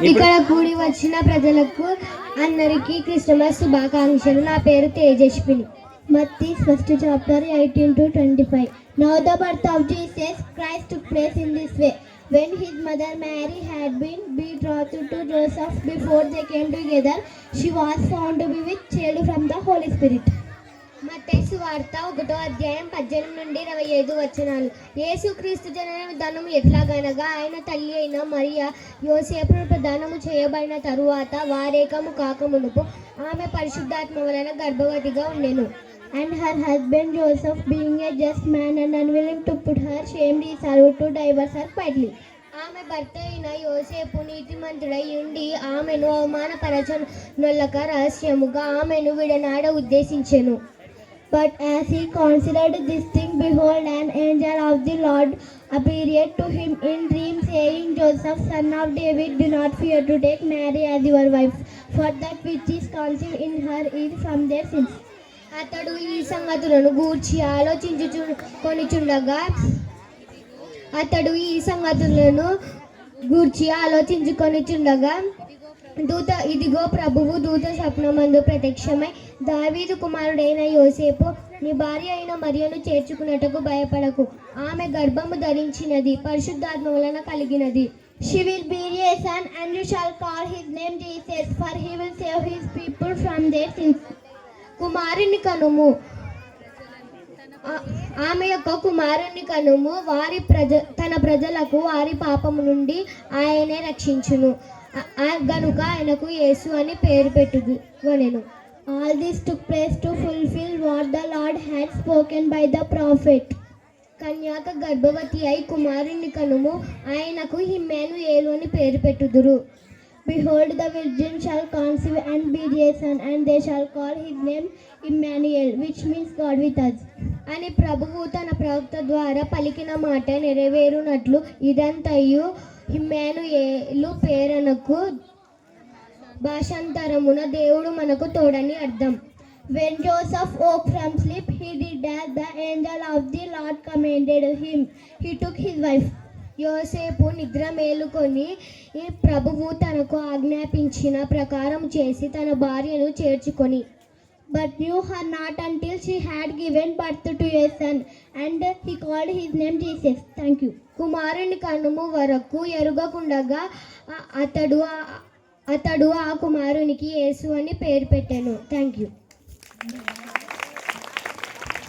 ఇక్కడ కూడి వచ్చిన ప్రజలకు అందరికీ క్రిస్మస్ శుభాకాంక్షలు. నా పేరు Tejaswini. Matthew 1st chapter 18 to 25. Now the birth of Jesus Christ took place in this way. When his mother Mary had been betrothed to Joseph, before they came together, she was found to be with child from the Holy Spirit. మత్తయి సువార్త 1వ అధ్యాయం 18 నుండి 25 వచనాలు. యేసుక్రీస్తు జనన విధానం ఎట్లాగనగా ఆయన తల్లి అయిన మరియా యోసేపును ప్రదానము చేయబడిన తరువాత వారేకము కాకమునుపు ఆమె పరిశుద్ధాత్మ వలన గర్భవతిగా ఉండెను. And her husband Joseph, being a just man and unwilling to put her shame, resolved to divorce her quietly. ఆమె భర్త అయిన యోసేపు నీతిమంతుడై ఉండి ఆమెను అవమానపరచనొల్లక రహస్యముగా ఆమెను విడనాడ ఉద్దేశించెను. But as he considered this thing, behold, an angel of the Lord appeared to him in dream, saying, Joseph, son of David, do not fear to take Mary as your wife, for that which is conceived in her is from their sins. అతడు ఈ సంగతులను గూర్చి ఆలోచించుకొనిచుండగా ఇదిగో ప్రభువు దూత స్వప్నమందు ప్రత్యక్షమై, దావీదు కుమారుడైన యోసేపు, నీ భార్య అయిన మరియను చేర్చుకున్నట్టుకు భయపడకు, ఆమె గర్భము ధరించినది, పరిశుద్ధాత్మ వలన కలిగినది. She will bear a son, and you shall call his name Jesus, for he will save his people from their sins. కుమారుని కనుము, ఆమె యొక్క కుమారుని కనుము, తన ప్రజలకు వారి పాపము నుండి ఆయనే రక్షించును గనుక ఆయనకు యేసు అని పేరు పెట్టుకొనెను. All this took place to fulfill what the Lord had spoken by the prophet. కన్యాక గర్భవతి అయి కుమారుని కనుము, ఆయనకు ఇమ్మానుయేలు అని పేరు పెట్టుదురు. Behold, the virgin shall conceive and bear a son, and they shall call his name Emmanuel, which means God with us. అని ప్రభువు తన ప్రవక్త ద్వారా పలికిన మాట నెరవేరునట్లు ఇదంతయు ఇమ్మానుయేలు పేరునకు భాషాంతరమున దేవుడు మనకు తోడని అర్థం. When Joseph woke from sleep, he did as the angel of the Lord commanded him. He took his wife. యోసేపు నిద్ర మేలుకొని ప్రభువు తనకు ఆజ్ఞాపించిన ప్రకారం చేసి తన భార్యను చేర్చుకొని, but knew her not until she had given birth to a son, and he called his name Jesus. Thank you. కుమారుని కనుము వరకు ఎరుగకుండగా అతడు ఆ కుమారునికి యేసు అని పేరు పెట్టెను. Thank you.